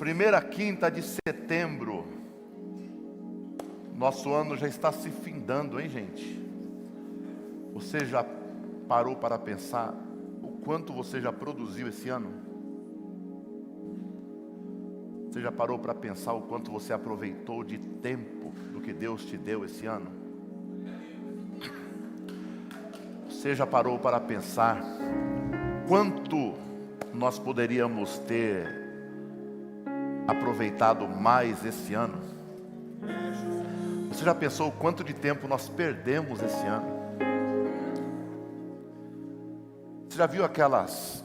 Primeira quinta de setembro. Nosso ano já está se findando, hein, gente? Você já parou para pensar o quanto você já produziu esse ano? Você já parou para pensar o quanto você aproveitou de tempo do que Deus te deu esse ano? Você já parou para pensar quanto nós poderíamos ter aproveitado mais esse ano? Você já pensou o quanto de tempo nós perdemos esse ano? Você já viu aquelas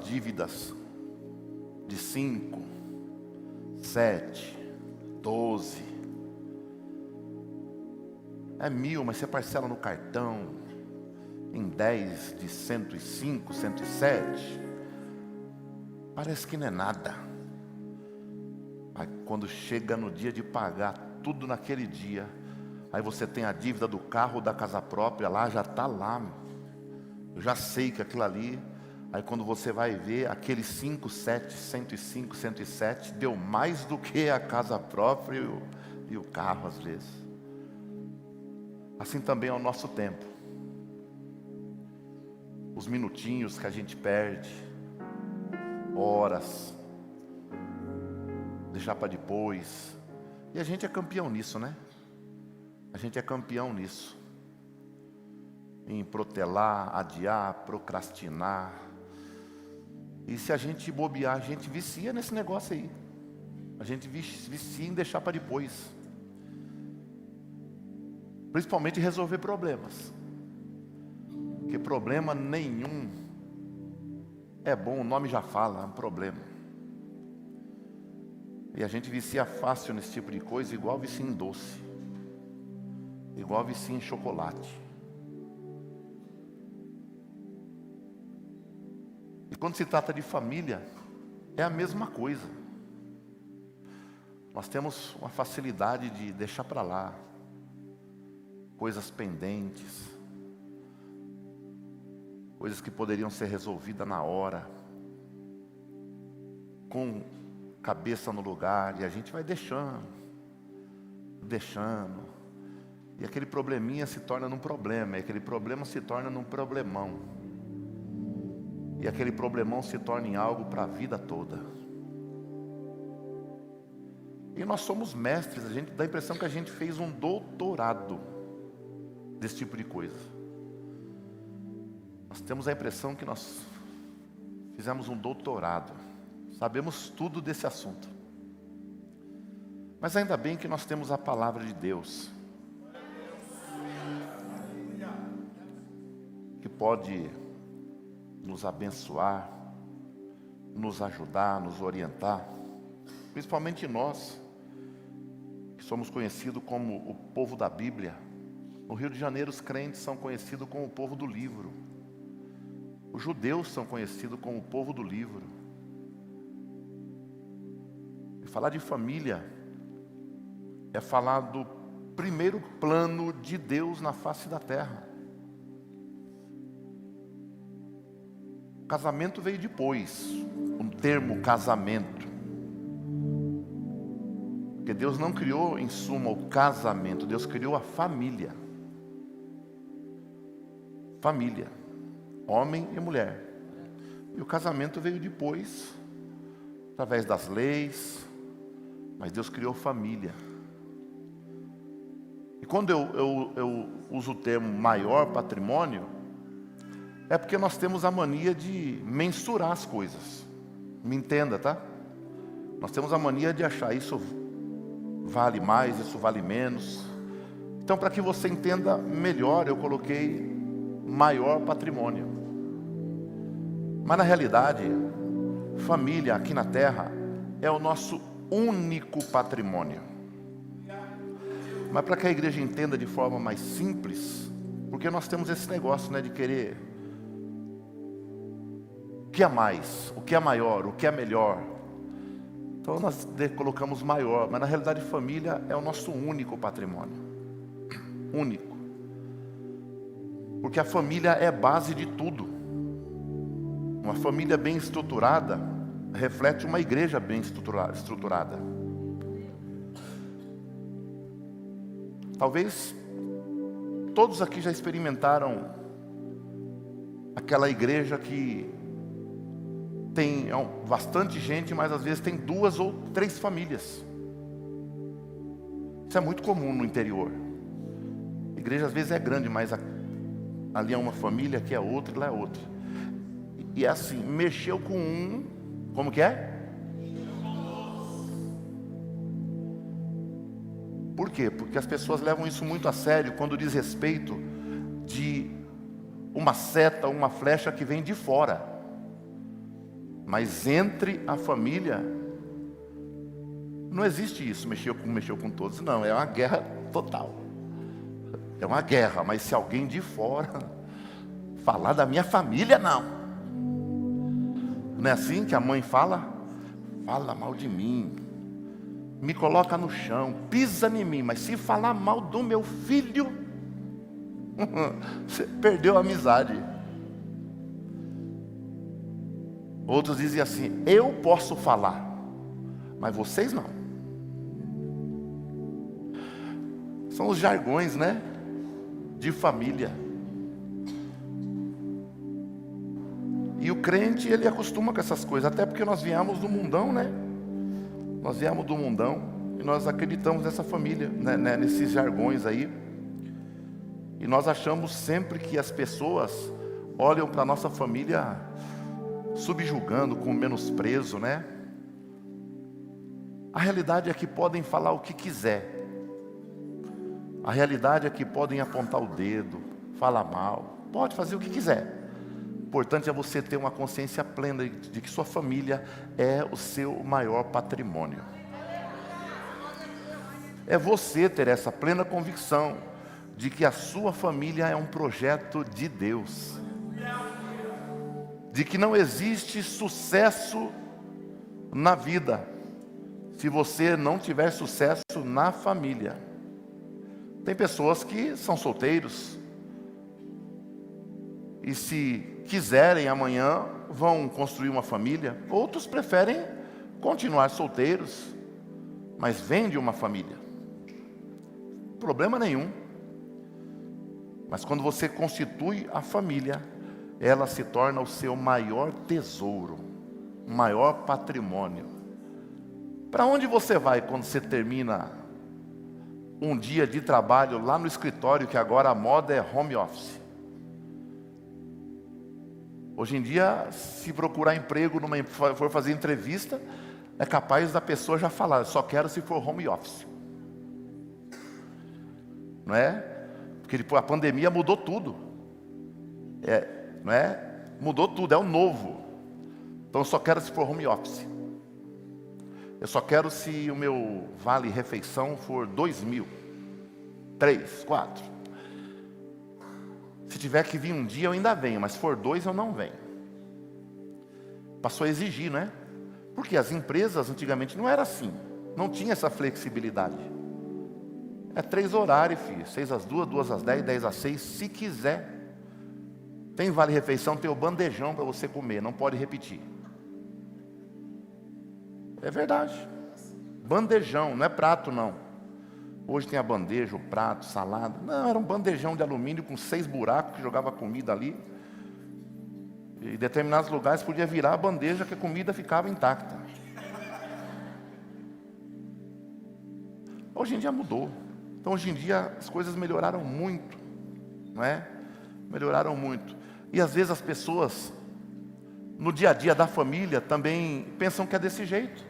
dívidas de 5, 7, 12? É 1.000, mas você parcela no cartão em 10 de 105, 107. Parece que não é nada. Mas quando chega no dia de pagar tudo naquele dia, aí você tem a dívida do carro, da casa própria, lá já está lá. Eu já sei que aquilo ali, aí quando você vai ver, aquele 5, 7, 105, 107, deu mais do que a casa própria e o carro às vezes. Assim também é o nosso tempo. Os minutinhos que a gente perde, horas, deixar para depois. E a gente é campeão nisso, né? A gente é campeão nisso. Em protelar, adiar, procrastinar. E se a gente bobear, a gente vicia nesse negócio aí. A gente vicia em deixar para depois. Principalmente resolver problemas. Porque problema nenhum é bom, o nome já fala, é um problema. E a gente vicia fácil nesse tipo de coisa, igual vicia em doce. Igual vicia em chocolate. E quando se trata de família, é a mesma coisa. Nós temos uma facilidade de deixar para lá coisas pendentes, coisas que poderiam ser resolvidas na hora, com cabeça no lugar, e a gente vai deixando, e aquele probleminha se torna num problema, e aquele problema se torna num problemão, e aquele problemão se torna em algo para a vida toda. E nós somos mestres, a gente dá a impressão que a gente fez um doutorado desse tipo de coisa. Nós temos a impressão que nós fizemos um doutorado, sabemos tudo desse assunto. Mas ainda bem que nós temos a palavra de Deus, que pode nos abençoar, nos ajudar, nos orientar, principalmente nós, que somos conhecidos como o povo da Bíblia. No Rio de Janeiro, os crentes são conhecidos como o povo do livro. Os judeus são conhecidos como o povo do livro. E falar de família é falar do primeiro plano de Deus na face da terra. O casamento veio depois, o termo casamento. Porque Deus não criou, em suma, o casamento, Deus criou a família. Família, homem e mulher. E o casamento veio depois, através das leis, mas Deus criou família. E quando eu uso o termo maior patrimônio, é porque nós temos a mania de mensurar as coisas. Me entenda, tá? Nós temos a mania de achar isso vale mais, isso vale menos. Então, para que você entenda melhor, eu coloquei maior patrimônio. Mas na realidade, família aqui na terra é o nosso único patrimônio. Mas para que a igreja entenda de forma mais simples, porque nós temos esse negócio, né, de querer o que é mais, o que é maior, o que é melhor. Então nós colocamos maior, mas na realidade família é o nosso único patrimônio. Único. Porque a família é base de tudo. Uma família bem estruturada reflete uma igreja bem estruturada. Talvez todos aqui já experimentaram aquela igreja que tem bastante gente, mas às vezes tem 2 ou 3 famílias. Isso é muito comum no interior. A igreja às vezes é grande, mas ali é uma família, aqui é outra, lá é outra. E é assim, mexeu com um, como que é? Por quê? Porque as pessoas levam isso muito a sério quando diz respeito de uma seta, uma flecha que vem de fora. Mas entre a família, não existe isso, mexeu com todos. Não, é uma guerra total. É uma guerra, mas se alguém de fora falar da minha família, não. Não é assim que a mãe fala? Fala mal de mim, me coloca no chão, pisa em mim, mas se falar mal do meu filho, você perdeu a amizade. Outros dizem assim, eu posso falar, mas vocês não. São os jargões, né? De família. E o crente, ele acostuma com essas coisas, até porque nós viemos do mundão, né? Nós viemos do mundão e nós acreditamos nessa família, né? Nesses jargões aí. E nós achamos sempre que as pessoas olham para a nossa família subjugando, com menosprezo, né? A realidade é que podem falar o que quiser. A realidade é que podem apontar o dedo, falar mal, pode fazer o que quiser. O importante é você ter uma consciência plena de que sua família é o seu maior patrimônio. É você ter essa plena convicção de que a sua família é um projeto de Deus. De que não existe sucesso na vida se você não tiver sucesso na família. Tem pessoas que são solteiros e se quiserem amanhã vão construir uma família. Outros preferem continuar solteiros, mas vêm de uma família. Problema nenhum. Mas quando você constitui a família, ela se torna o seu maior tesouro, maior patrimônio. Para onde você vai quando você termina um dia de trabalho lá no escritório, que agora a moda é home office? Hoje em dia, se procurar emprego, for fazer entrevista, é capaz da pessoa já falar, só quero se for home office. Não é? Porque depois a pandemia mudou tudo. Não é? Mudou tudo, é o novo. Então eu só quero se for home office. Eu só quero se o meu vale refeição for 2.000, 3, 4. Se tiver que vir um dia eu ainda venho, mas se for 2 eu não venho. Passou a exigir, não é? Porque as empresas antigamente não era assim. Não tinha essa flexibilidade. É 3 horários, filho. 6 às 2, 2 às 10, 10 às 6, se quiser. Tem vale refeição, tem o bandejão para você comer, não pode repetir. É verdade. Bandejão, não é prato não. Hoje tem a bandeja, o prato, salada. Não, era um bandejão de alumínio com 6 buracos que jogava comida ali. E em determinados lugares podia virar a bandeja que a comida ficava intacta. Hoje em dia mudou. Então hoje em dia as coisas melhoraram muito, não é? Melhoraram muito. E às vezes as pessoas no dia a dia da família também pensam que é desse jeito.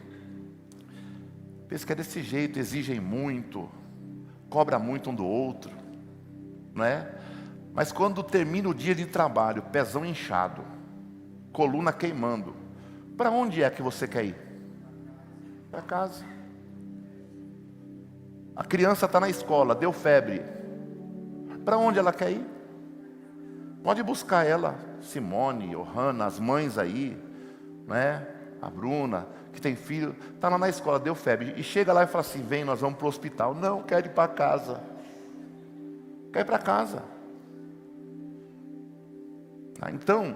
Pensam que é desse jeito, exigem muito, cobra muito um do outro, não é? Mas quando termina o dia de trabalho, pezão inchado, coluna queimando, para onde é que você quer ir? Para casa. A criança está na escola, deu febre. Para onde ela quer ir? Pode buscar ela, Simone, Johanna, as mães aí, né? A Bruna, que tem filho, está lá na escola, deu febre. E chega lá e fala assim, vem, nós vamos para o hospital. Não, quero ir para casa. Quer ir para casa. Então,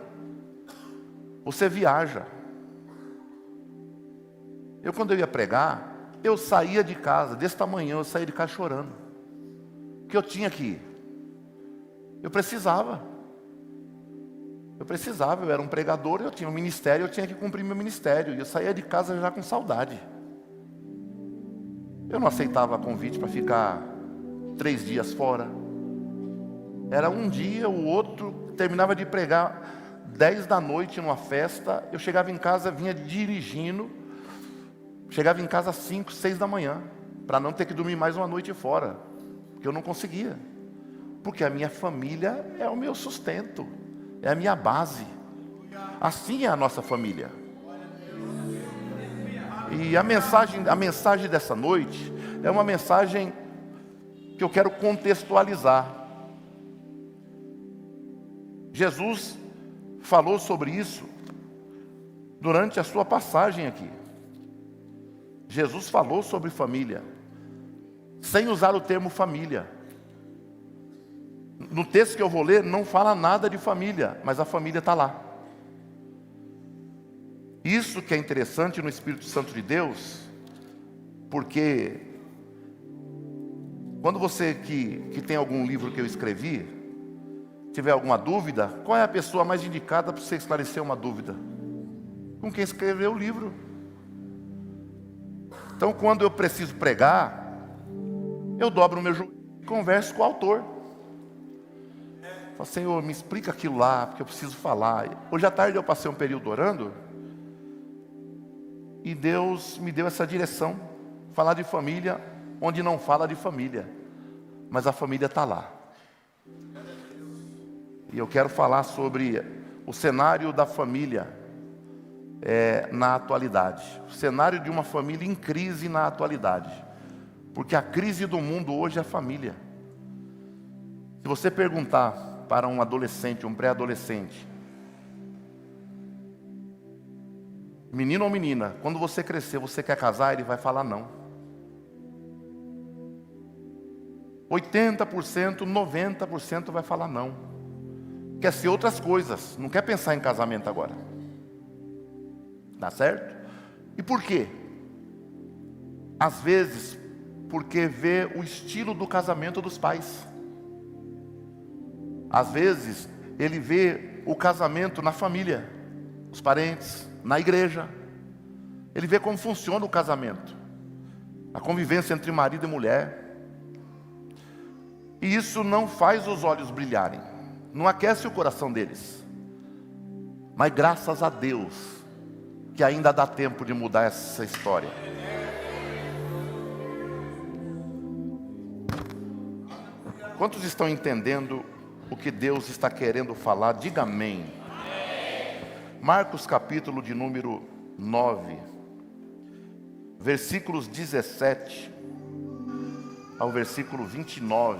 você viaja. Quando eu ia pregar, eu saía de casa, desse tamanho, eu saía de casa chorando. Porque eu tinha que ir. Eu precisava, eu era um pregador, eu tinha um ministério, eu tinha que cumprir meu ministério. E eu saía de casa já com saudade. Eu não aceitava convite para ficar 3 dias fora. Era um dia, o outro, terminava de pregar 10 da noite numa festa. Eu chegava em casa, vinha dirigindo. Chegava em casa às 5, 6 da manhã. Para não ter que dormir mais uma noite fora. Porque eu não conseguia. Porque a minha família é o meu sustento. É a minha base. Assim é a nossa família. E a mensagem dessa noite é uma mensagem que eu quero contextualizar. Jesus falou sobre isso durante a sua passagem aqui. Jesus falou sobre família, sem usar o termo família. No texto que eu vou ler, não fala nada de família, mas a família está lá. Isso que é interessante no Espírito Santo de Deus, porque quando você que tem algum livro que eu escrevi, tiver alguma dúvida, qual é a pessoa mais indicada para você esclarecer uma dúvida? Com quem escreveu o livro. Então, quando eu preciso pregar, eu dobro o meu joelho e converso com o autor. Falo, Senhor, me explica aquilo lá, porque eu preciso falar. Hoje à tarde eu passei um período orando, e Deus me deu essa direção, falar de família, onde não fala de família, mas a família está lá. E eu quero falar sobre o cenário da família na atualidade. O cenário de uma família em crise na atualidade. Porque a crise do mundo hoje é a família. Se você perguntar para um adolescente, um pré-adolescente, menino ou menina, quando você crescer, você quer casar? Ele vai falar não. 80%, 90% vai falar não. Quer ser outras coisas, não quer pensar em casamento agora. Tá certo? E por quê? Às vezes, porque vê o estilo do casamento dos pais. Às vezes, ele vê o casamento na família, os parentes, na igreja. Ele vê como funciona o casamento, a convivência entre marido e mulher. E isso não faz os olhos brilharem, não aquece o coração deles. Mas graças a Deus, que ainda dá tempo de mudar essa história. Quantos estão entendendo o que Deus está querendo falar? Diga amém. Marcos capítulo de número 9, versículos 17 ao versículo 29.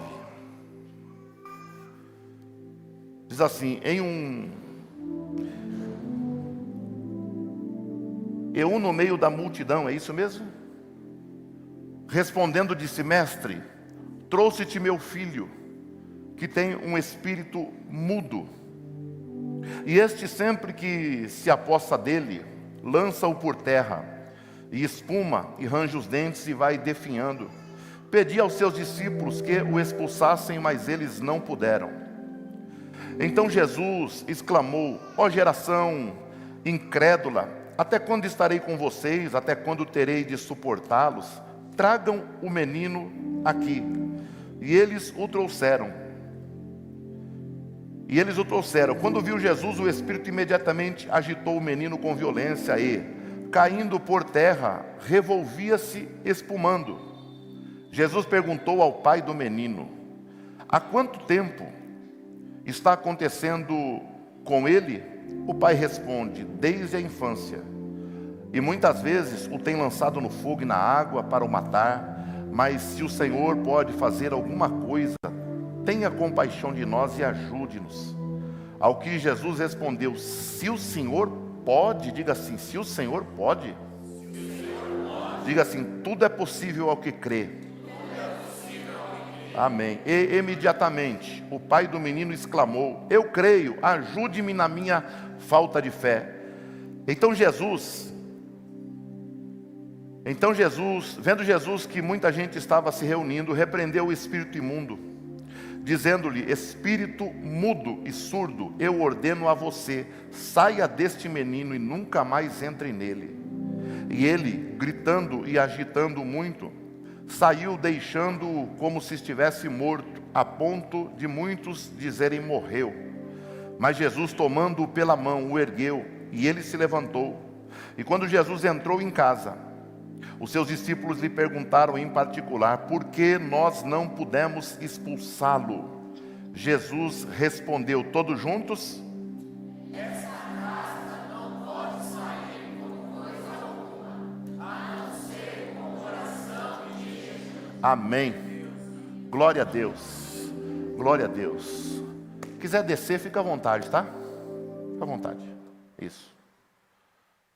Diz assim: eu no meio da multidão, é isso mesmo? Respondendo disse: Mestre, trouxe-te meu filho, que tem um espírito mudo. E este sempre que se aposta dele, lança-o por terra, e espuma, e range os dentes, e vai definhando. Pedi aos seus discípulos que o expulsassem, mas eles não puderam. Então Jesus exclamou: ó geração incrédula, até quando estarei com vocês? Até quando terei de suportá-los? Tragam o menino aqui. E eles o trouxeram. Quando viu Jesus, o Espírito imediatamente agitou o menino com violência e, caindo por terra, revolvia-se espumando. Jesus perguntou ao pai do menino: há quanto tempo está acontecendo com ele? O pai responde: desde a infância. E muitas vezes o tem lançado no fogo e na água para o matar. Mas se o Senhor pode fazer alguma coisa, tenha compaixão de nós e ajude-nos. Ao que Jesus respondeu: se o Senhor pode, diga assim, se o Senhor pode. Diga assim: tudo é possível ao que crê. Amém. E imediatamente o pai do menino exclamou: eu creio, ajude-me na minha falta de fé. Então Jesus Então Jesus, vendo Jesus que muita gente estava se reunindo, repreendeu o espírito imundo, dizendo-lhe: espírito mudo e surdo, eu ordeno a você, saia deste menino e nunca mais entre nele. E ele, gritando e agitando muito, saiu, deixando-o como se estivesse morto, a ponto de muitos dizerem: morreu. Mas Jesus, tomando-o pela mão, o ergueu, e ele se levantou. E quando Jesus entrou em casa, os seus discípulos lhe perguntaram em particular: por que nós não pudemos expulsá-lo? Jesus respondeu: todos juntos: essa casa não pode sair com coisa alguma, a não ser com oração e jejum. Amém. Glória a Deus. Glória a Deus. Quiser descer, fica à vontade, tá? Fica à vontade. Isso.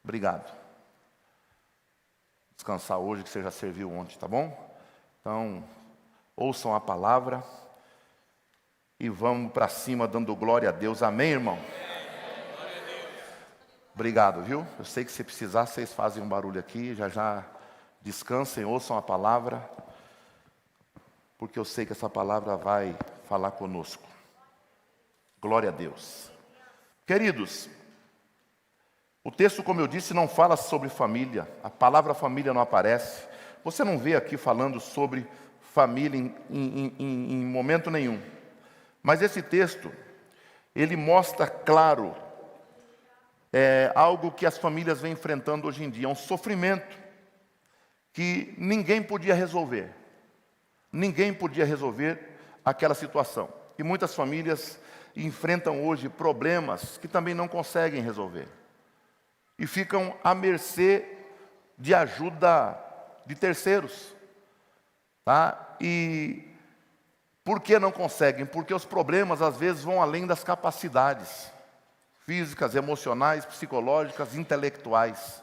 Obrigado. Descansar hoje, que você já serviu ontem, tá bom? Então, ouçam a palavra e vamos para cima dando glória a Deus. Amém, irmão? Obrigado, viu? Eu sei que se precisar, vocês fazem um barulho aqui, já descansem, ouçam a palavra, porque eu sei que essa palavra vai falar conosco. Glória a Deus. Queridos, o texto, como eu disse, não fala sobre família. A palavra família não aparece. Você não vê aqui falando sobre família em momento nenhum. Mas esse texto, ele mostra claro algo que as famílias vêm enfrentando hoje em dia. É um sofrimento que ninguém podia resolver. Ninguém podia resolver aquela situação. E muitas famílias enfrentam hoje problemas que também não conseguem resolver. E ficam à mercê de ajuda de terceiros. Tá? E por que não conseguem? Porque os problemas às vezes vão além das capacidades físicas, emocionais, psicológicas, intelectuais.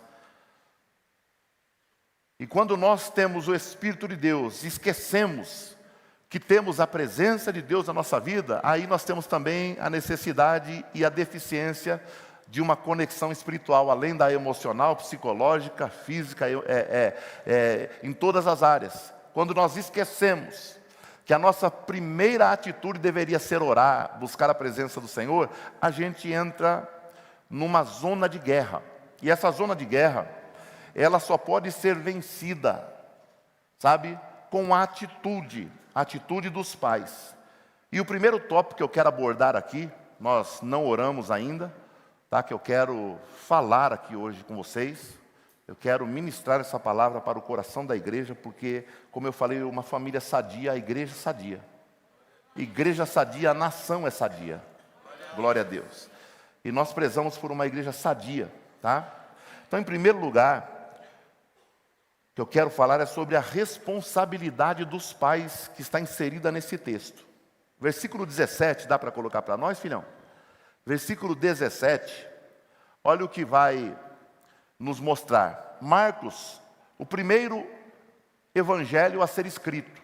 E quando nós temos o Espírito de Deus, esquecemos que temos a presença de Deus na nossa vida, aí nós temos também a necessidade e a deficiência de uma conexão espiritual, além da emocional, psicológica, física, em todas as áreas. Quando nós esquecemos que a nossa primeira atitude deveria ser orar, buscar a presença do Senhor, a gente entra numa zona de guerra. E essa zona de guerra, ela só pode ser vencida, sabe, com a atitude dos pais. E o primeiro tópico que eu quero abordar aqui, nós não oramos ainda, tá? Que eu quero falar aqui hoje com vocês. Eu quero ministrar essa palavra para o coração da igreja, porque, como eu falei, uma família sadia, a igreja sadia. Igreja sadia, a nação é sadia. Glória a Deus. E nós prezamos por uma igreja sadia, tá? Então, em primeiro lugar, o que eu quero falar é sobre a responsabilidade dos pais que está inserida nesse texto. Versículo 17, dá para colocar para nós, filhão? Versículo 17, olha o que vai nos mostrar. Marcos, o primeiro evangelho a ser escrito.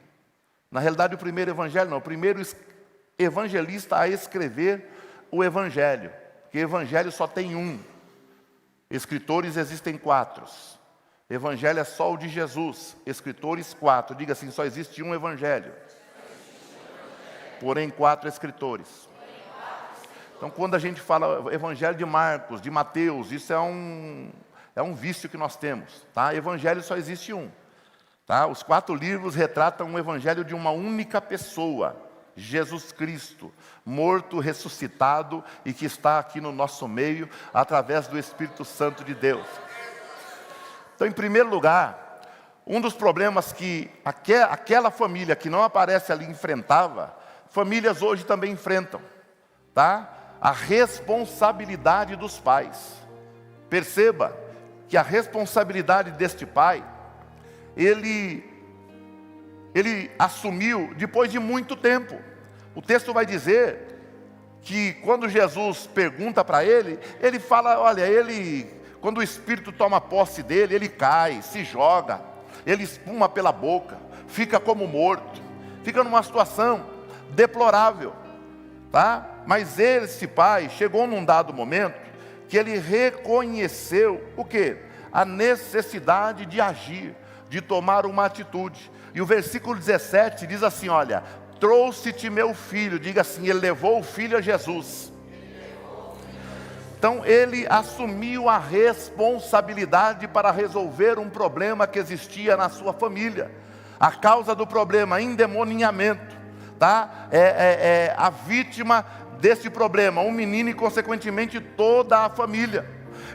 Na realidade, o primeiro evangelho não, o primeiro evangelista a escrever o evangelho. Porque evangelho só tem um. Escritores existem 4. Evangelho é só o de Jesus. Escritores 4. Diga assim, só existe um evangelho. Porém 4 escritores. Então, quando a gente fala evangelho de Marcos, de Mateus, isso é um vício que nós temos. Tá? Evangelho só existe um. Tá? Os 4 livros retratam um evangelho de uma única pessoa, Jesus Cristo, morto, ressuscitado e que está aqui no nosso meio através do Espírito Santo de Deus. Então, em primeiro lugar, um dos problemas que aquela família que não aparece ali enfrentava, famílias hoje também enfrentam, tá? A responsabilidade dos pais. Perceba que a responsabilidade deste pai, ele assumiu depois de muito tempo. O texto vai dizer que quando Jesus pergunta para ele, ele fala, olha, quando o Espírito toma posse dele, ele cai, se joga, ele espuma pela boca, fica como morto, fica numa situação deplorável, tá? Mas esse pai chegou num dado momento que ele reconheceu o quê? a necessidade de agir, de tomar uma atitude. E o versículo 17 diz assim, olha, trouxe-te meu filho, diga assim, ele levou o filho a Jesus. Então ele assumiu a responsabilidade para resolver um problema que existia na sua família. A causa do problema, endemoninhamento, tá? A vítima desse problema, um menino e consequentemente toda a família.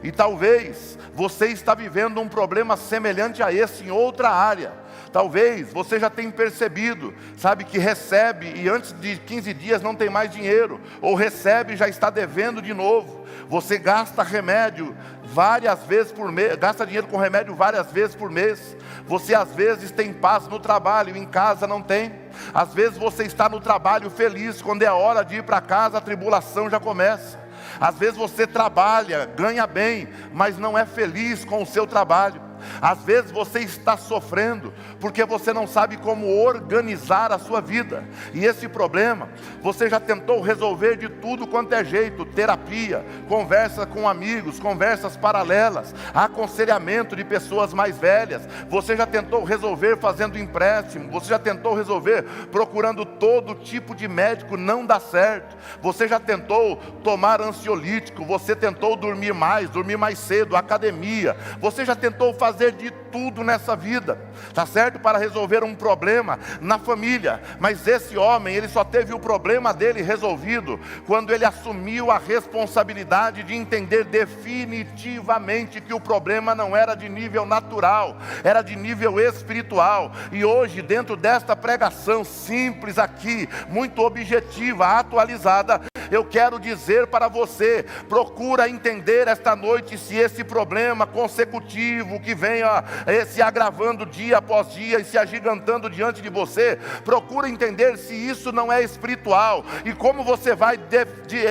E talvez você está vivendo um problema semelhante a esse em outra área. Talvez você já tenha percebido, sabe, que recebe e antes de 15 dias não tem mais dinheiro, ou recebe e já está devendo de novo. Você gasta remédio várias vezes por mês, gasta dinheiro com remédio várias vezes por mês. Você às vezes tem paz no trabalho, em casa não tem. Às vezes você está no trabalho feliz, quando é a hora de ir para casa a tribulação já começa. Às vezes você trabalha, ganha bem, mas não é feliz com o seu trabalho. Às vezes você está sofrendo porque você não sabe como organizar a sua vida. E esse problema você já tentou resolver de tudo quanto é jeito: terapia, conversa com amigos, conversas paralelas, aconselhamento de pessoas mais velhas. Você já tentou resolver fazendo empréstimo, você já tentou resolver procurando todo tipo de médico, não dá certo. Você já tentou tomar ansiolítico, você tentou dormir mais cedo, academia, você já tentou fazer de tudo nessa vida, tá certo? Para resolver um problema na família. Mas esse homem, ele só teve o problema dele resolvido quando ele assumiu a responsabilidade de entender definitivamente que o problema não era de nível natural, era de nível espiritual. E hoje, dentro desta pregação simples aqui, muito objetiva, atualizada, eu quero dizer para você: procura entender esta noite se esse problema consecutivo que vem se agravando dia após dia e se agigantando diante de você, procura entender se isso não é espiritual. E como você vai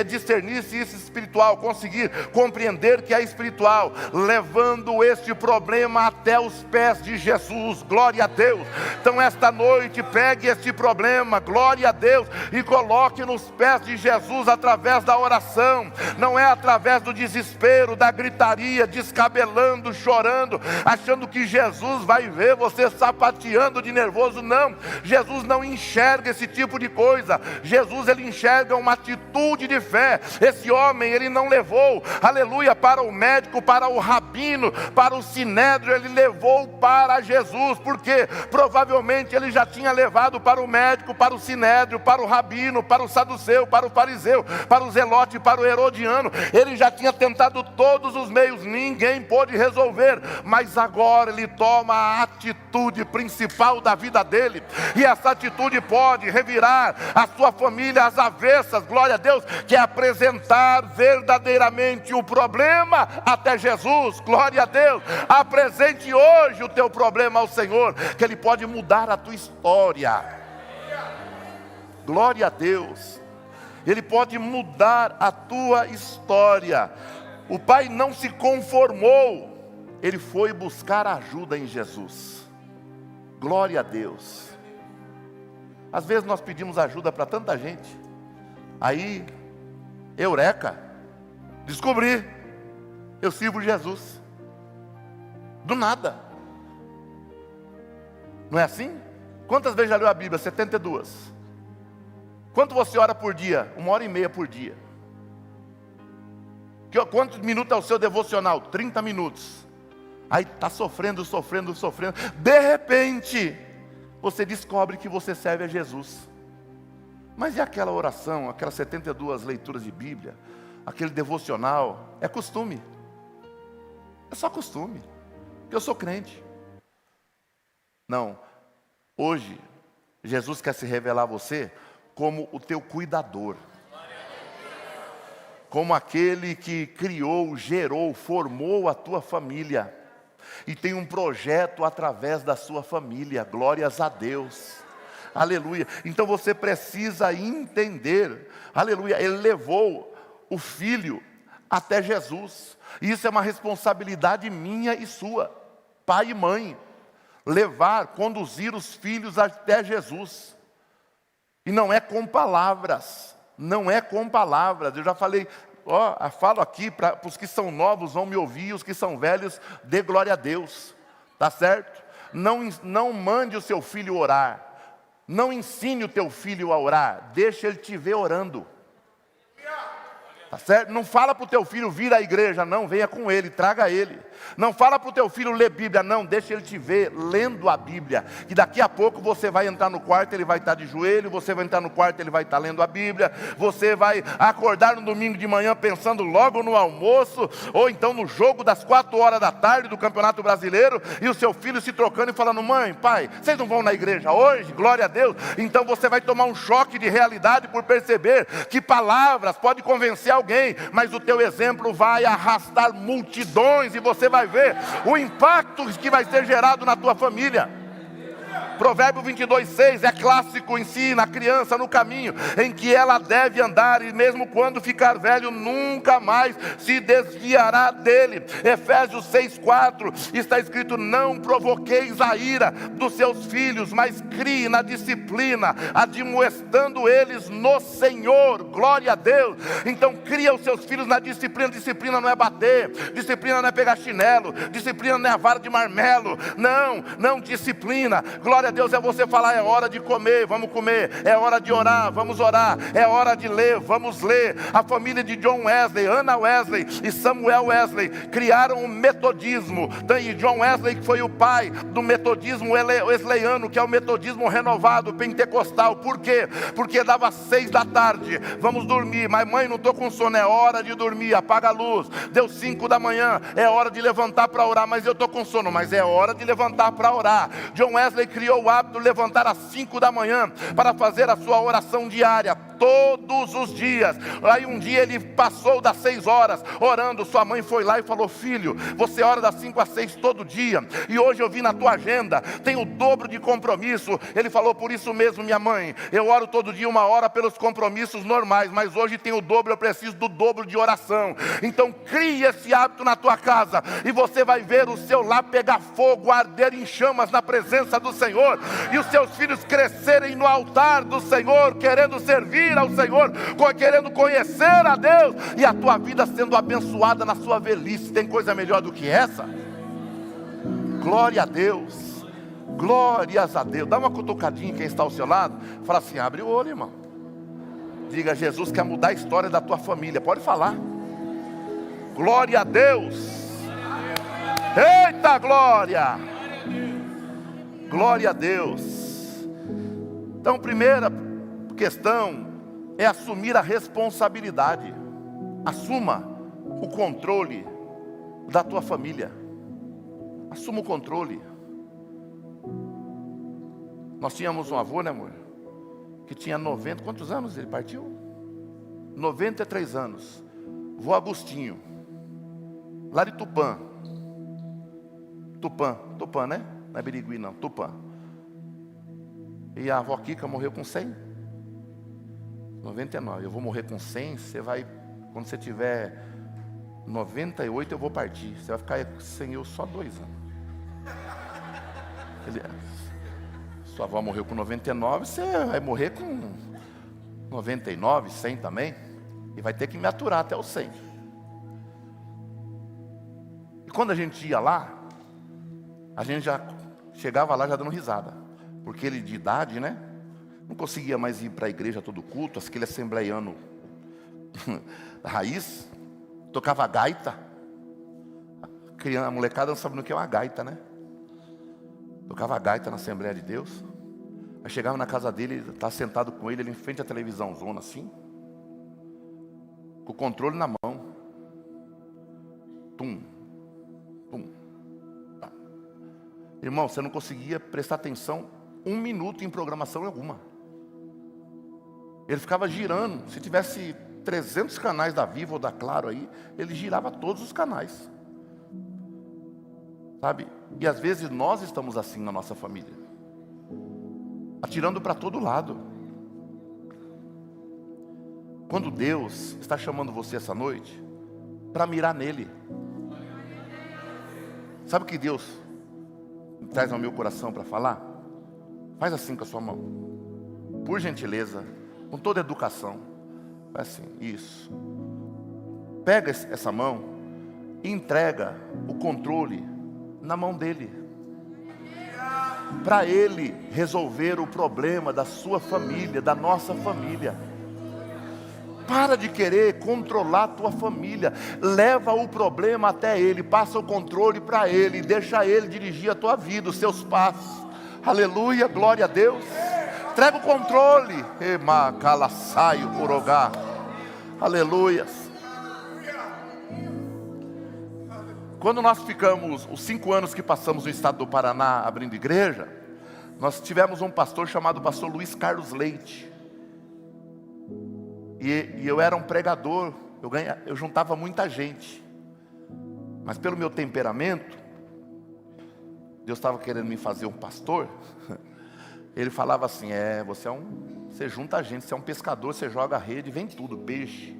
discernir se isso é espiritual, conseguir compreender que é espiritual? Levando este problema até os pés de Jesus. Glória a Deus. Então esta noite pegue este problema, glória a Deus, e coloque nos pés de Jesus através da oração. Não é através do desespero, da gritaria, descabelando, chorando, achando que Jesus vai ver você sapateando de nervoso. Não, Jesus não enxerga esse tipo de coisa. Jesus, ele enxerga uma atitude de fé. Esse homem, ele não levou, aleluia, para o médico, para o rabino, para o sinédrio, ele levou para Jesus, porque provavelmente ele já tinha levado para o médico, para o sinédrio, para o rabino, para o saduceu, para o fariseu, para o zelote, para o herodiano. Ele já tinha tentado todos os meios, ninguém pôde resolver, mas agora ele toma a atitude principal da vida dele, e essa atitude pode revirar a sua família às avessas, glória a Deus, que é apresentar verdadeiramente o problema até Jesus. Glória a Deus. Apresente hoje o teu problema ao Senhor, que Ele pode mudar a tua história. Glória a Deus. Ele pode mudar a tua história. O pai não se conformou, ele foi buscar ajuda em Jesus. Glória a Deus. Às vezes nós pedimos ajuda para tanta gente, aí, eureka, descobri, eu sirvo Jesus, do nada. Não é assim? Quantas vezes já leu a Bíblia? 72. Quanto você ora por dia? 1h30 por dia. Quantos minutos é o seu devocional? 30 minutos. Aí está sofrendo. De repente, você descobre que você serve a Jesus. Mas e aquela oração, aquelas 72 leituras de Bíblia, aquele devocional? É costume. É só costume. Porque eu sou crente. Não. Hoje, Jesus quer se revelar a você como o teu cuidador. Como aquele que criou, gerou, formou a tua família. E tem um projeto através da sua família. Glórias a Deus. Aleluia. Então você precisa entender. Aleluia. Ele levou o filho até Jesus. Isso é uma responsabilidade minha e sua. Pai e mãe. Levar, conduzir os filhos até Jesus. E não é com palavras. Não é com palavras. Eu já falei falo aqui para os que são novos, vão me ouvir, os que são velhos, dê glória a Deus, tá certo? Não mande o seu filho orar, não ensine o teu filho a orar, deixa ele te ver orando. Tá certo? Não fala para o teu filho vir à igreja, não, venha com ele, traga ele. Não fala para o teu filho ler Bíblia, não, deixa ele te ver lendo a Bíblia. Que daqui a pouco você vai entrar no quarto, ele vai estar de joelho, você vai entrar no quarto, ele vai estar lendo a Bíblia. Você vai acordar no domingo de manhã pensando logo no almoço, ou então no jogo das 4 horas da tarde do Campeonato Brasileiro, e o seu filho se trocando e falando, mãe, pai, vocês não vão na igreja hoje? Glória a Deus. Então você vai tomar um choque de realidade por perceber que palavras podem convencer alguém, mas o teu exemplo vai arrastar multidões, e você vai ver o impacto que vai ser gerado na tua família. Provérbio 22:6 é clássico, ensina a criança no caminho em que ela deve andar, e mesmo quando ficar velho, nunca mais se desviará dele. Efésios 6:4 está escrito, não provoqueis a ira dos seus filhos, mas crie na disciplina, admoestando eles no Senhor. Glória a Deus. Então cria os seus filhos na disciplina. Disciplina não é bater, disciplina não é pegar chinelo, disciplina não é a vara de marmelo, não, disciplina, glória a Deus, é você falar, é hora de comer, vamos comer, é hora de orar, vamos orar, é hora de ler, vamos ler. A família de John Wesley, Anna Wesley e Samuel Wesley criaram o metodismo, e John Wesley que foi o pai do metodismo wesleyano, que é o metodismo renovado, pentecostal. Por quê? Porque dava 6 da tarde, vamos dormir, mas mãe, não estou com sono, é hora de dormir, apaga a luz. Deu 5 da manhã, é hora de levantar para orar, mas eu estou com sono, mas é hora de levantar para orar. John Wesley criou o hábito de levantar às 5 da manhã para fazer a sua oração diária, todos os dias. Aí um dia ele passou das 6 horas orando, sua mãe foi lá e falou, filho, você ora das 5 às 6 todo dia, e hoje eu vi na tua agenda, tem o dobro de compromisso. Ele falou, por isso mesmo minha mãe, eu oro todo dia 1 hora pelos compromissos normais, mas hoje tem o dobro, eu preciso do dobro de oração. Então crie esse hábito na tua casa, e você vai ver o seu lar pegar fogo, arder em chamas na presença do Senhor, e os seus filhos crescerem no altar do Senhor, querendo servir ao Senhor, querendo conhecer a Deus, e a tua vida sendo abençoada na sua velhice. Tem coisa melhor do que essa? Glória a Deus, glórias a Deus. Dá uma cutucadinha quem está ao seu lado, fala assim, abre o olho, irmão. Diga, Jesus quer mudar a história da tua família. Pode falar. Glória a Deus. Eita glória. Glória a Deus. Então, primeira questão é assumir a responsabilidade. Assuma o controle da tua família. Assuma o controle. Nós tínhamos um avô, né, amor? Que tinha 90, quantos anos ele partiu? 93 anos. Vô Agostinho, lá de Tupã. Tupã, né? Não é Birigui não, Tupã. E a avó Kika morreu com 100. 99, eu vou morrer com 100, você vai, quando você tiver 98 eu vou partir. Você vai ficar sem eu só 2 anos. Sua avó morreu com 99, você vai morrer com 99, 100 também. E vai ter que me aturar até os 100. E quando a gente ia lá, a gente já chegava lá já dando risada. Porque ele de idade, né? Não conseguia mais ir para a igreja todo culto, aquele assembleiano raiz, tocava gaita. A molecada não sabe no que é uma gaita, né? Tocava gaita na Assembleia de Deus. Aí chegava na casa dele, estava sentado com ele em frente à televisão zona assim, com o controle na mão. Tum, tum. Tá. Irmão, você não conseguia prestar atenção 1 minuto em programação alguma. Ele ficava girando. Se tivesse 300 canais da Vivo ou da Claro aí, ele girava todos os canais. Sabe? E às vezes nós estamos assim na nossa família, atirando para todo lado. Quando Deus está chamando você essa noite para mirar nele. Sabe o que Deus traz ao meu coração para falar? Faz assim com a sua mão, por gentileza, com toda educação. Faz assim, isso. Pega essa mão e entrega o controle na mão dele, para ele resolver o problema da sua família, da nossa família. Para de querer controlar a tua família. Leva o problema até ele, passa o controle para ele, deixa ele dirigir a tua vida, os seus passos. Aleluia, glória a Deus. Entrega o controle. Ema calaçaio porogá. Aleluia. Quando nós ficamos, os 5 anos que passamos no estado do Paraná abrindo igreja, nós tivemos um pastor chamado pastor Luiz Carlos Leite. E eu era um pregador, eu juntava muita gente. Mas pelo meu temperamento, Deus estava querendo me fazer um pastor. Ele falava assim, você junta gente, você é um pescador, você joga a rede, vem tudo, peixe,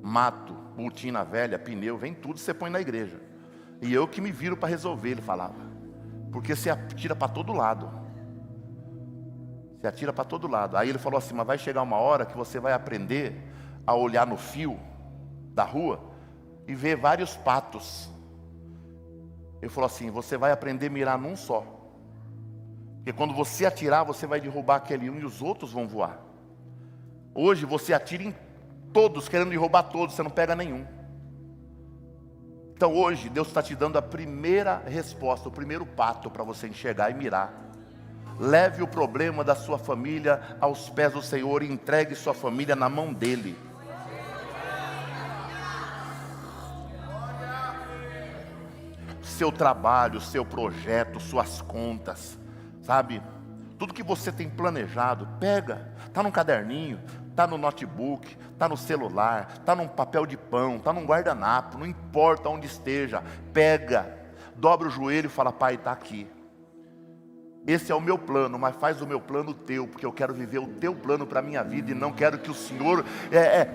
mato, botina velha, pneu, vem tudo, você põe na igreja. E eu que me viro para resolver, ele falava. Porque você atira para todo lado. Você atira para todo lado. Aí ele falou assim, mas vai chegar uma hora que você vai aprender a olhar no fio da rua e ver vários patos. Ele falou assim, você vai aprender a mirar num só. Porque quando você atirar, você vai derrubar aquele um e os outros vão voar. Hoje você atira em todos, querendo derrubar todos, você não pega nenhum. Então hoje Deus está te dando a primeira resposta, o primeiro pato para você enxergar e mirar. Leve o problema da sua família aos pés do Senhor e entregue sua família na mão dele. Seu trabalho, seu projeto, suas contas, sabe? Tudo que você tem planejado, pega. Está num caderninho, está no notebook, está no celular, está num papel de pão, está num guardanapo, não importa onde esteja. Pega, dobra o joelho e fala, Pai, está aqui. Esse é o meu plano, mas faz o meu plano teu, porque eu quero viver o teu plano para a minha vida e não quero que o Senhor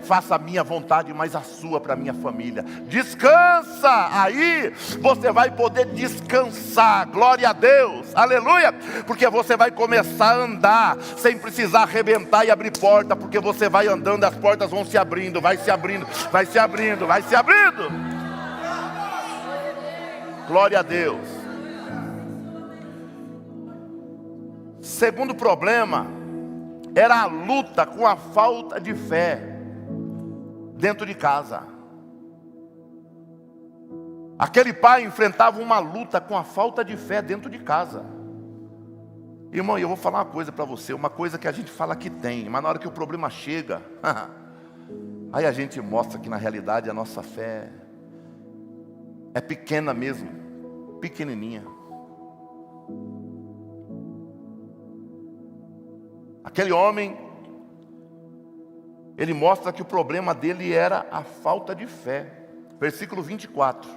faça a minha vontade, mas a sua para a minha família. Descansa, aí você vai poder descansar, glória a Deus, aleluia, porque você vai começar a andar, sem precisar arrebentar e abrir porta, porque você vai andando, as portas vão se abrindo, vai se abrindo, vai se abrindo, vai se abrindo. Glória a Deus. Segundo problema, era a luta com a falta de fé dentro de casa. Aquele pai enfrentava uma luta com a falta de fé dentro de casa. Irmão, eu vou falar uma coisa para você, uma coisa que a gente fala que tem, mas na hora que o problema chega, aí a gente mostra que na realidade a nossa fé é pequena mesmo, pequenininha. Aquele homem, ele mostra que o problema dele era a falta de fé. Versículo 24.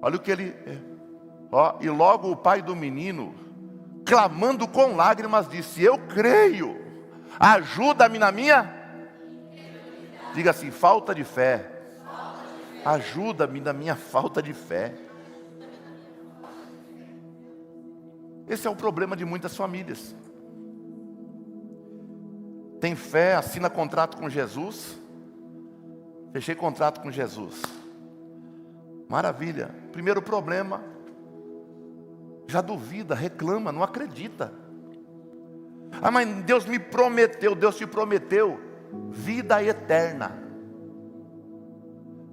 Olha o que ele... e logo o pai do menino, clamando com lágrimas, disse, eu creio, ajuda-me na minha... Diga assim, falta de fé. Ajuda-me na minha falta de fé. Esse é o problema de muitas famílias. Tem fé, assina contrato com Jesus. Fechei contrato com Jesus. Maravilha. Primeiro problema, já duvida, reclama, não acredita. Ah, mas Deus me prometeu, Deus te prometeu vida eterna.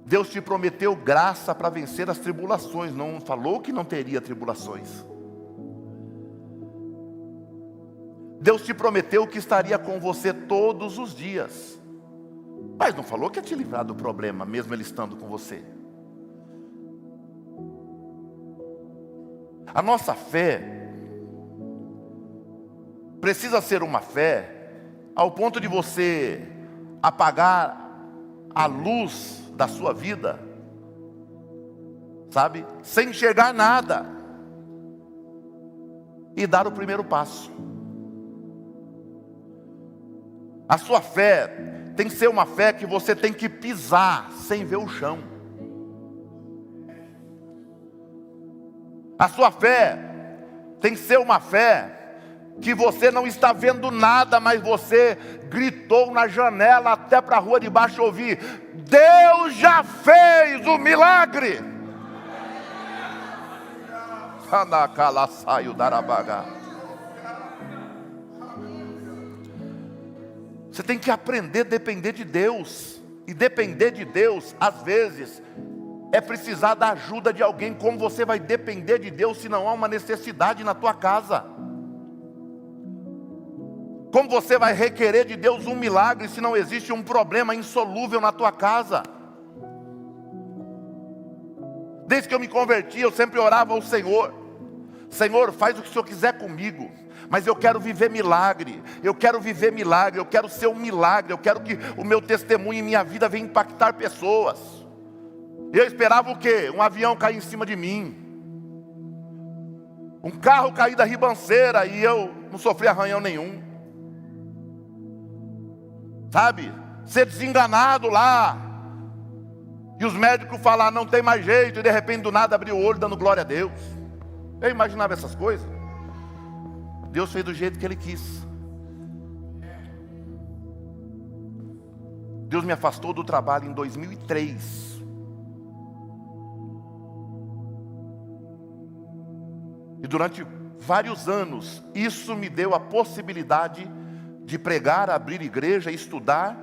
Deus te prometeu graça para vencer as tribulações. Não falou que não teria tribulações. Deus te prometeu que estaria com você todos os dias. Mas não falou que ia te livrar do problema, mesmo Ele estando com você. A nossa fé precisa ser uma fé ao ponto de você apagar a luz da sua vida, sabe? Sem enxergar nada. E dar o primeiro passo. A sua fé tem que ser uma fé que você tem que pisar sem ver o chão. A sua fé tem que ser uma fé que você não está vendo nada, mas você gritou na janela até para a rua de baixo ouvir: Deus já fez o milagre. Você tem que aprender a depender de Deus. E depender de Deus, às vezes, é precisar da ajuda de alguém. Como você vai depender de Deus se não há uma necessidade na tua casa? Como você vai requerer de Deus um milagre se não existe um problema insolúvel na tua casa? Desde que eu me converti, eu sempre orava ao Senhor: Senhor, faz o que o Senhor quiser comigo, mas eu quero viver milagre, eu quero viver milagre, eu quero ser um milagre, eu quero que o meu testemunho e minha vida venha impactar pessoas. Eu esperava o quê? Um avião cair em cima de mim, um carro cair da ribanceira e eu não sofri arranhão nenhum, sabe? Ser desenganado lá, e os médicos falar não tem mais jeito, e de repente do nada abrir o olho dando glória a Deus. Eu imaginava essas coisas. Deus fez do jeito que Ele quis. Deus me afastou do trabalho em 2003. E durante vários anos, isso me deu a possibilidade de pregar, abrir igreja, estudar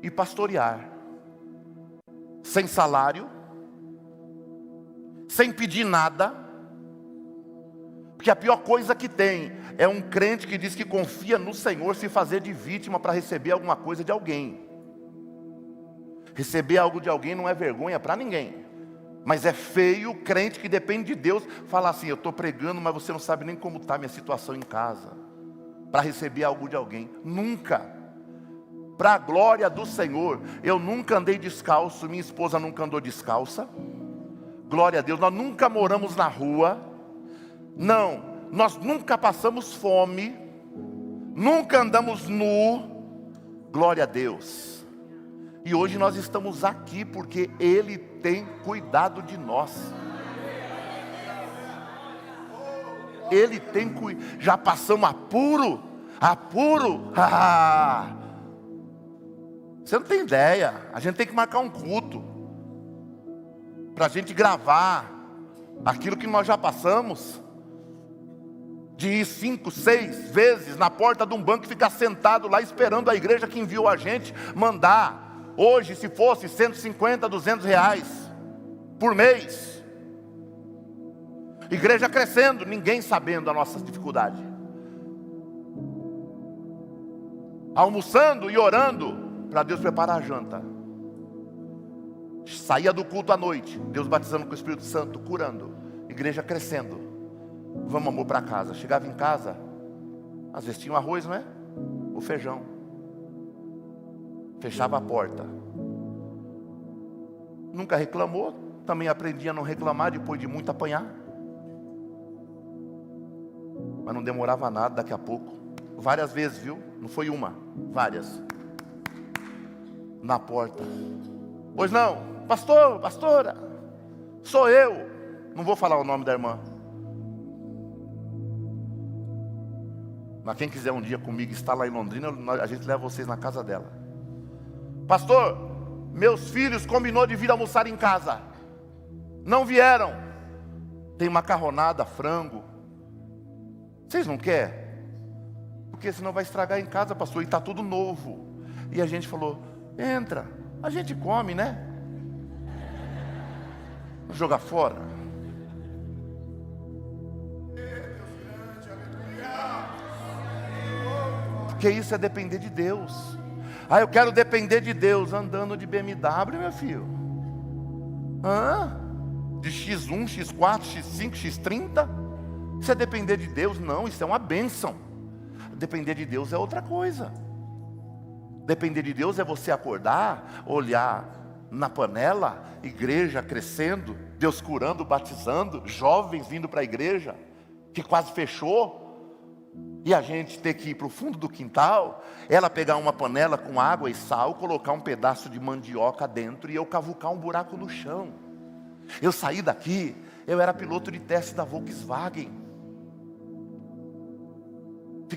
e pastorear. Sem salário, sem pedir nada. Porque a pior coisa que tem é um crente que diz que confia no Senhor se fazer de vítima para receber alguma coisa de alguém. Receber algo de alguém não é vergonha para ninguém. Mas é feio o crente que depende de Deus falar assim: eu estou pregando, mas você não sabe nem como está a minha situação em casa, para receber algo de alguém. Nunca. Para a glória do Senhor, eu nunca andei descalço, minha esposa nunca andou descalça. Glória a Deus, nós nunca moramos na rua. Não, nós nunca passamos fome, nunca andamos nu. Glória a Deus. E hoje nós estamos aqui porque Ele tem cuidado de nós. Ele tem cuidado. Já passamos apuro. Você não tem ideia. A gente tem que marcar um culto para a gente gravar aquilo que nós já passamos. De ir 5, 6 vezes na porta de um banco e ficar sentado lá esperando a igreja que enviou a gente mandar. Hoje, se fosse 150, 200 reais por mês. Igreja crescendo, ninguém sabendo a nossa dificuldade. Almoçando e orando para Deus preparar a janta. Saía do culto à noite, Deus batizando com o Espírito Santo, curando. Igreja crescendo. Vamos, amor, para casa. Chegava em casa, às vezes tinha o arroz, não é? O feijão. Fechava a porta. Nunca reclamou. Também aprendi a não reclamar depois de muito apanhar. Mas não demorava nada, daqui a pouco. Várias vezes, viu? Não foi uma, várias. Na porta. Pois não, pastor, pastora, sou eu. Não vou falar o nome da irmã. Mas quem quiser um dia comigo estar lá em Londrina, a gente leva vocês na casa dela. Pastor, meus filhos combinou de vir almoçar em casa. Não vieram. Tem macarronada, frango. Vocês não querem? Porque senão vai estragar em casa, pastor, e está tudo novo. E a gente falou: entra, a gente come, né? Jogar fora. Porque isso é depender de Deus. Ah, eu quero depender de Deus andando de BMW, meu filho. De X1, X4, X5, X30. Isso é depender de Deus? Não, isso é uma bênção. Depender de Deus é outra coisa. Depender de Deus é você acordar, olhar na panela, igreja crescendo, Deus curando, batizando, jovens vindo para a igreja, que quase fechou. E a gente ter que ir para o fundo do quintal, ela pegar uma panela com água e sal, colocar um pedaço de mandioca dentro e eu cavucar um buraco no chão. Eu saí daqui, eu era piloto de teste da Volkswagen.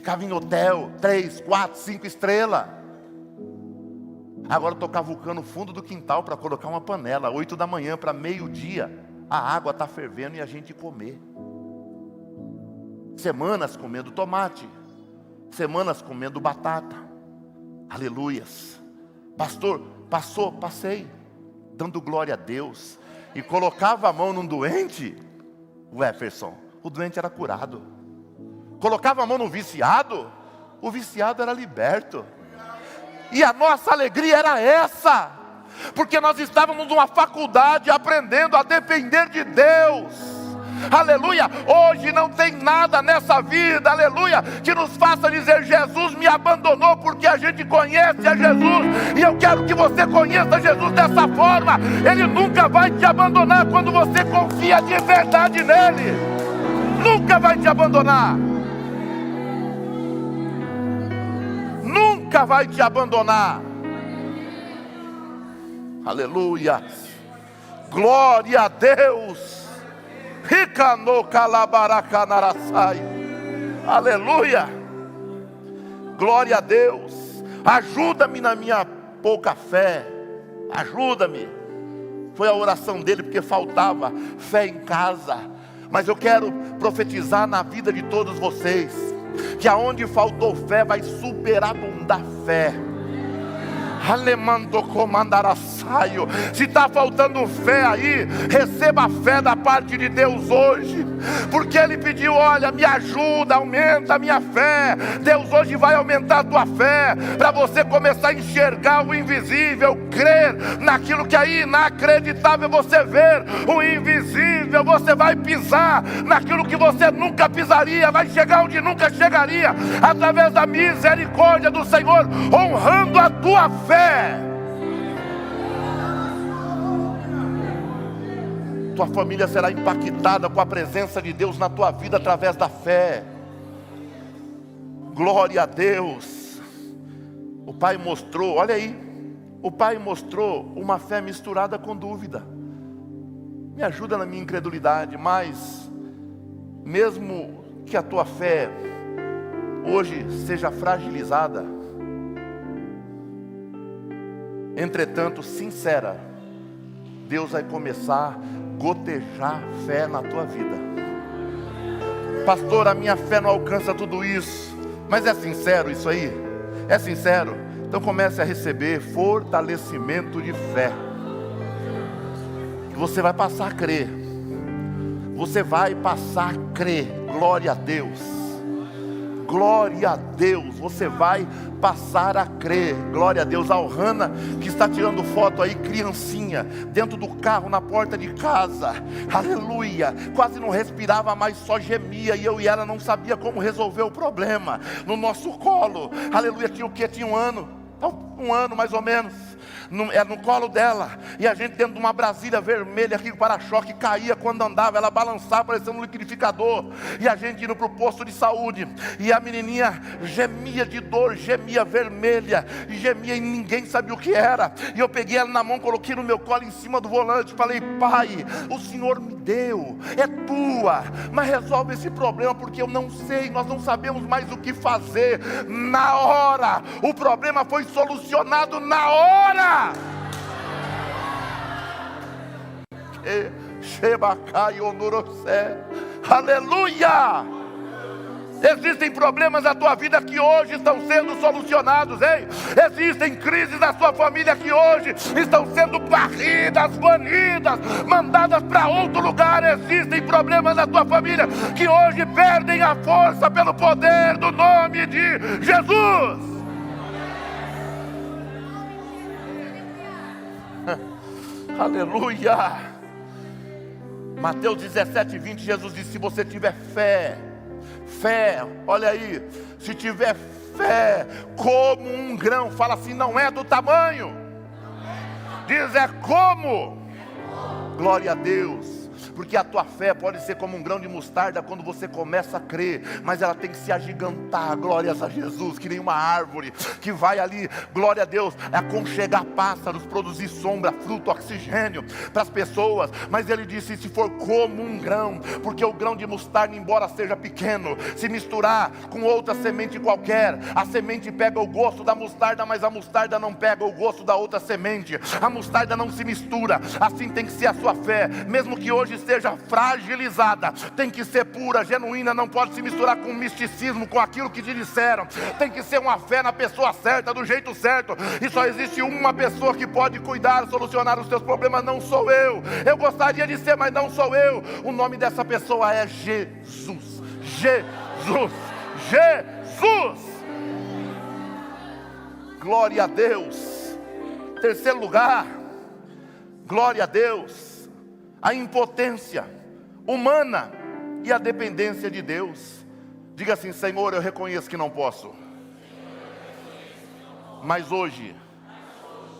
ficava em hotel, 3, 4, 5 estrelas. Agora estou cavucando o fundo do quintal para colocar uma panela, 8 da manhã para meio-dia, a água está fervendo e a gente comer. Semanas comendo tomate, semanas comendo batata. Aleluias. Pastor, passei, dando glória a Deus, e colocava a mão num doente, o Jefferson, o doente era curado. Colocava a mão no viciado, o viciado era liberto. E a nossa alegria era essa, porque nós estávamos numa faculdade aprendendo a depender de Deus. Aleluia. Hoje não tem nada nessa vida, aleluia, que nos faça dizer: Jesus me abandonou, porque a gente conhece a Jesus. E eu quero que você conheça Jesus dessa forma. Ele nunca vai te abandonar quando você confia de verdade nele. Nunca vai te abandonar. Nunca vai te abandonar. Aleluia. Glória a Deus. Aleluia. Glória a Deus. Ajuda-me na minha pouca fé. Ajuda-me. Foi a oração dele, porque faltava fé em casa. Mas eu quero profetizar na vida de todos vocês, que aonde faltou fé, vai superabundar fé. Alemando comandaraçaio. Se está faltando fé aí, receba a fé da parte de Deus hoje, porque Ele pediu: olha, me ajuda, aumenta a minha fé. Deus hoje vai aumentar a tua fé, para você começar a enxergar o invisível, crer naquilo que é inacreditável. Você ver o invisível, você vai pisar naquilo que você nunca pisaria, vai chegar onde nunca chegaria, através da misericórdia do Senhor, honrando a tua fé. Tua família será impactada com a presença de Deus na tua vida através da fé. Glória a Deus. O Pai mostrou, olha aí, o Pai mostrou uma fé misturada com dúvida. Me ajuda na minha incredulidade, mas mesmo que a tua fé hoje seja fragilizada, entretanto sincera, Deus vai começar a gotejar fé na tua vida. Pastor, a minha fé não alcança tudo isso. Mas é sincero isso aí? É sincero? Então comece a receber fortalecimento de fé. E você vai passar a crer. Você vai passar a crer. Glória a Deus. Glória a Deus. Você vai passar a crer. Glória a Deus. A Ohana, que está tirando foto aí, criancinha, dentro do carro, na porta de casa. Aleluia. Quase não respirava mais, só gemia. E eu e ela não sabia como resolver o problema. No nosso colo. Aleluia. Tinha o quê? Tinha 1 ano. Então, 1 ano mais ou menos. Era no colo dela, e a gente dentro de uma Brasília vermelha, que o para-choque caía quando andava, ela balançava parecendo um liquidificador, e a gente indo para o posto de saúde, e a menininha gemia de dor, gemia vermelha, e gemia e ninguém sabia o que era. E eu peguei ela na mão, coloquei no meu colo em cima do volante, falei: Pai, o Senhor me deu, é tua, mas resolve esse problema, porque eu não sei, nós não sabemos mais o que fazer. Na hora, o problema foi solucionado na hora. Aleluia. Existem problemas na tua vida que hoje estão sendo solucionados, hein? Existem crises na sua família que hoje estão sendo varridas, banidas, mandadas para outro lugar. Existem problemas na tua família que hoje perdem a força pelo poder do nome de Jesus. Aleluia. Mateus 17, 20, Jesus disse: se você tiver fé, olha aí, se tiver fé como um grão, fala assim, não é do tamanho, diz é como, glória a Deus, porque a tua fé pode ser como um grão de mostarda quando você começa a crer, mas ela tem que se agigantar, glórias a Jesus, que nem uma árvore que vai ali, glória a Deus, aconchegar pássaros, produzir sombra, fruto, oxigênio para as pessoas. Mas ele disse: se for como um grão, porque o grão de mostarda, embora seja pequeno, se misturar com outra semente qualquer, a semente pega o gosto da mostarda, mas a mostarda não pega o gosto da outra semente. A mostarda não se mistura. Assim tem que ser a sua fé, mesmo que hoje esteja fragilizada, tem que ser pura, genuína, não pode se misturar com misticismo, com aquilo que te disseram. Tem que ser uma fé na pessoa certa, do jeito certo, e só existe uma pessoa que pode cuidar, solucionar os teus problemas. Não sou eu. Eu gostaria de ser, mas não sou eu. O nome dessa pessoa é Jesus. Jesus. Jesus. Glória a Deus. Terceiro lugar, glória a Deus, a impotência humana e a dependência de Deus. Diga assim: Senhor, eu reconheço que não posso, mas hoje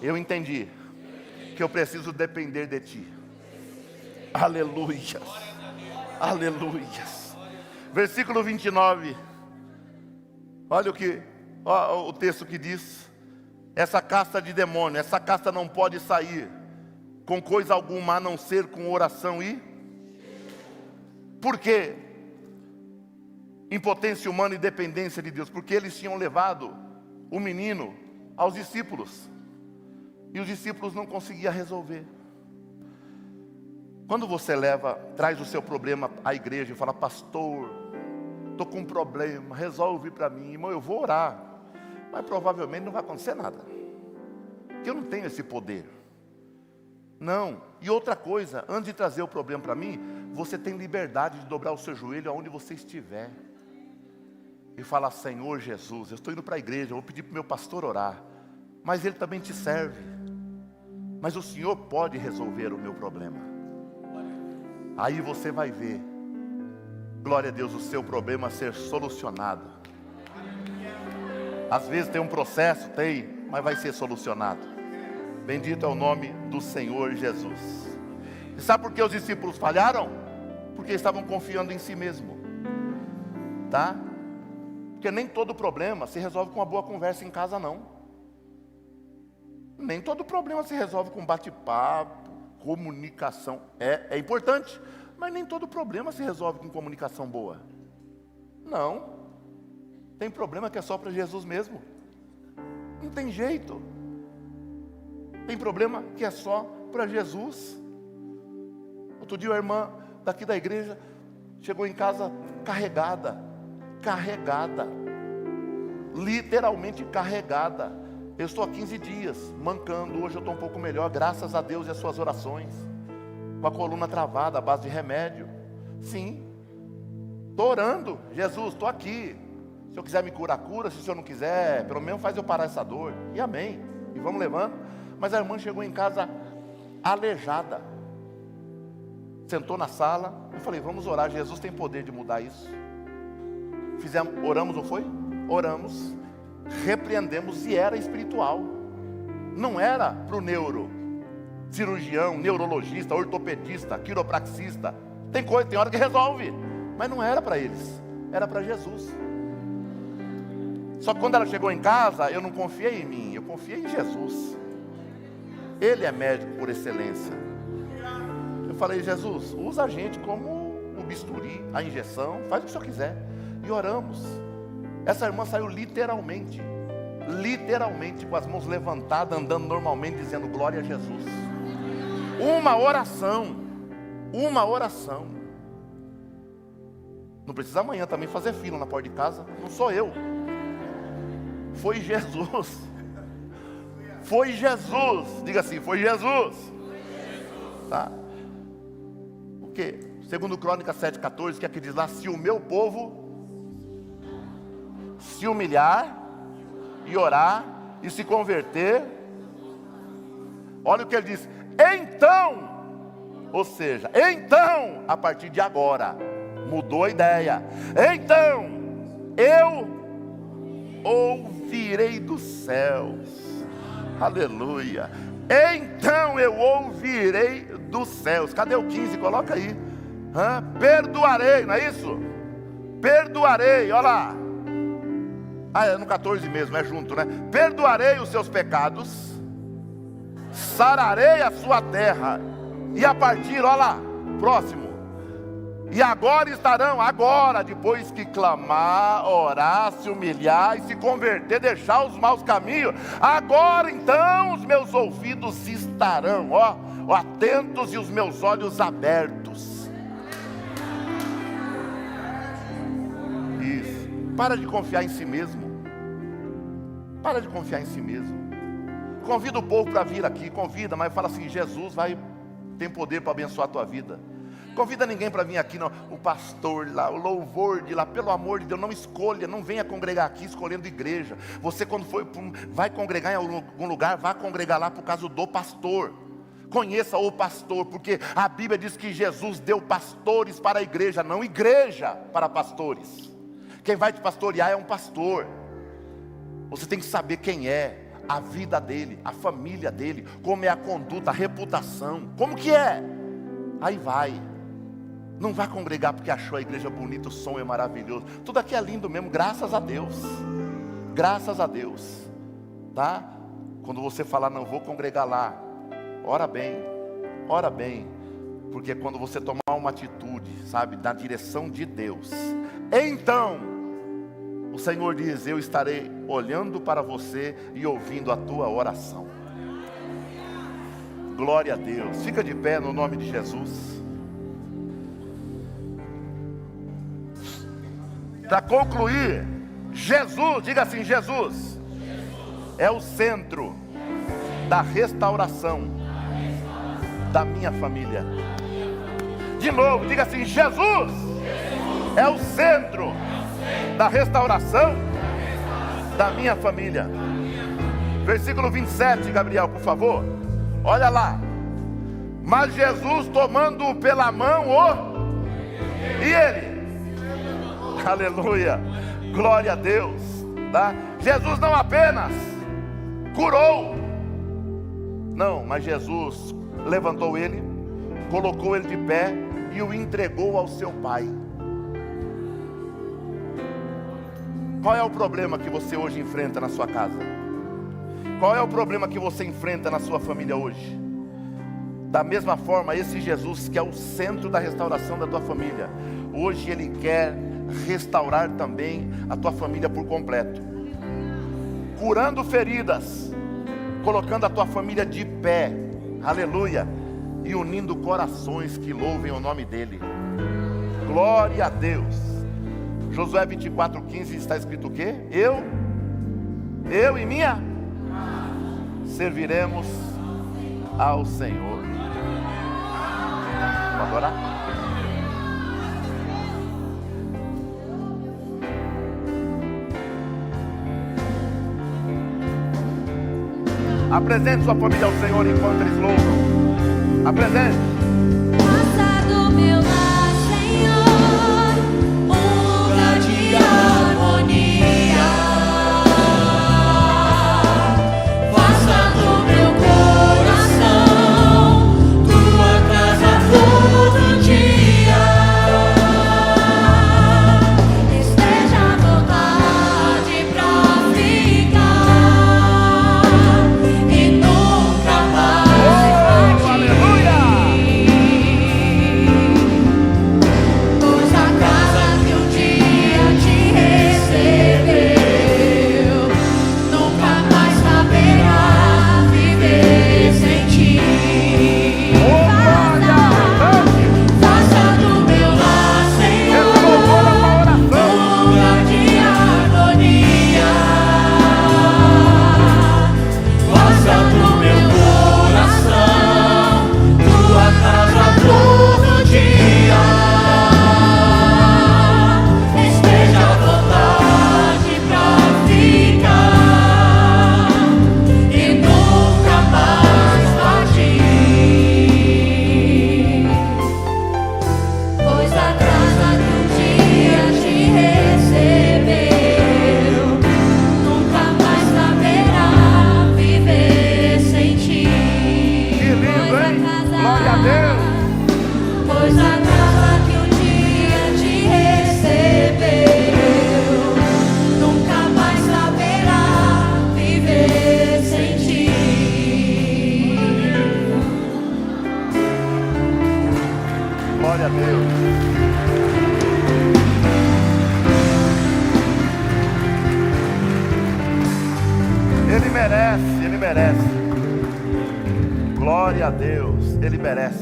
eu entendi que eu preciso depender de Ti. Aleluias, aleluias. Versículo 29, olha o texto que diz: essa casta de demônio, essa casta não pode sair com coisa alguma a não ser com oração e... Por quê? Impotência humana e dependência de Deus. Porque eles tinham levado o menino aos discípulos, e os discípulos não conseguiam resolver. Quando você traz o seu problema à igreja e fala: pastor, estou com um problema, resolve para mim. Irmão, eu vou orar, mas provavelmente não vai acontecer nada, porque eu não tenho esse poder. Não. E outra coisa, antes de trazer o problema para mim, você tem liberdade de dobrar o seu joelho aonde você estiver e falar: Senhor Jesus, eu estou indo para a igreja, eu vou pedir para o meu pastor orar, mas ele também te serve, mas o Senhor pode resolver o meu problema. Aí você vai ver, glória a Deus, o seu problema ser solucionado. Às vezes tem um processo, mas vai ser solucionado. Bendito é o nome do Senhor Jesus. E sabe por que os discípulos falharam? Porque estavam confiando em si mesmo, tá? Porque nem todo problema se resolve com uma boa conversa em casa, não. Nem todo problema se resolve com bate-papo, comunicação. É importante, mas nem todo problema se resolve com comunicação boa. Não. Tem problema que é só para Jesus mesmo. Não tem jeito. Tem problema que é só para Jesus. Outro dia a irmã daqui da igreja chegou em casa carregada, literalmente carregada. Eu estou há 15 dias mancando, hoje eu estou um pouco melhor, graças a Deus e as suas orações, com a coluna travada, à base de remédio. Sim, estou orando: Jesus, estou aqui, se o Senhor quiser me curar, cura, se o Senhor não quiser, pelo menos faz eu parar essa dor, e amém, e vamos levando. Mas a irmã chegou em casa aleijada, sentou na sala, eu falei: vamos orar, Jesus tem poder de mudar isso. Oramos, não foi? Oramos, repreendemos, e era espiritual, não era para o cirurgião, neurologista, ortopedista, quiropraxista. Tem hora que resolve, mas não era para eles, era para Jesus. Só que quando ela chegou em casa, eu não confiei em mim, eu confiei em Jesus. Ele é médico por excelência. Eu falei: Jesus, usa a gente como o bisturi, a injeção, faz o que o Senhor quiser. E oramos. Essa irmã saiu literalmente com as mãos levantadas, andando normalmente, dizendo: glória a Jesus. Uma oração. Não precisa amanhã também fazer fila na porta de casa. Não sou eu, foi Jesus. Foi Jesus. Diga assim: foi Jesus. Tá? O que? Segundo Crônicas 7,14, que é que diz lá: se o meu povo se humilhar e orar e se converter, olha o que ele diz: então, ou seja, então, a partir de agora, mudou a ideia, então, eu ouvirei dos céus, aleluia, então eu ouvirei dos céus. Cadê o 15? Coloca aí. Perdoarei, não é isso? Perdoarei, olha lá. É no 14 mesmo, é junto, né? Perdoarei os seus pecados, sararei a sua terra. E a partir, olha lá, próximo. E agora estarão, agora, depois que clamar, orar, se humilhar e se converter, deixar os maus caminhos, agora então os meus ouvidos estarão, atentos e os meus olhos abertos. Isso. Para de confiar em si mesmo. Para de confiar em si mesmo. Convida o povo para vir aqui, convida, mas fala assim: Jesus tem poder para abençoar a tua vida. Convida ninguém para vir aqui, não. O pastor lá, o louvor de lá, pelo amor de Deus, não escolha, não venha congregar aqui escolhendo igreja. Você, quando vai congregar em algum lugar, vá congregar lá por causa do pastor. Conheça o pastor, porque a Bíblia diz que Jesus deu pastores para a igreja, não igreja para pastores. Quem vai te pastorear é um pastor. Você tem que saber quem é, a vida dele, a família dele, como é a conduta, a reputação, como que é. Aí vai. Não vai congregar porque achou a igreja bonita, o som é maravilhoso. Tudo aqui é lindo mesmo, graças a Deus. Graças a Deus. Tá? Quando você falar, não vou congregar lá, ora bem. Porque quando você tomar uma atitude, sabe, na direção de Deus, então o Senhor diz: eu estarei olhando para você e ouvindo a tua oração. Glória a Deus. Fica de pé no nome de Jesus. Para concluir, Jesus, diga assim: Jesus é o centro da restauração da minha família. De novo, diga assim: Jesus é o centro da restauração da minha família. Versículo 27, Gabriel, por favor. Olha lá. Mas Jesus, tomando-o pela mão, e ele, aleluia, glória a Deus, tá? Jesus não apenas curou, não, mas Jesus levantou ele, colocou ele de pé e o entregou ao seu pai. Qual é o problema que você hoje enfrenta na sua casa? Qual é o problema que você enfrenta na sua família hoje? Da mesma forma, esse Jesus que é o centro da restauração da tua família, hoje ele quer restaurar também a tua família por completo, curando feridas, colocando a tua família de pé, aleluia, e unindo corações que louvem o nome dele. Glória a Deus. Josué 24:15 está escrito o quê? Eu e minha serviremos ao Senhor. Vamos adorar? Apresente sua família ao Senhor enquanto eles louvam. Apresente. Passa do meu lar, Senhor, lugar de harmonia. Faça do meu coração tua casa todo dia. Esteja à vontade pra ficar e nunca mais partir. Glória a Deus. Ele merece, Ele merece. Glória a Deus, Ele merece.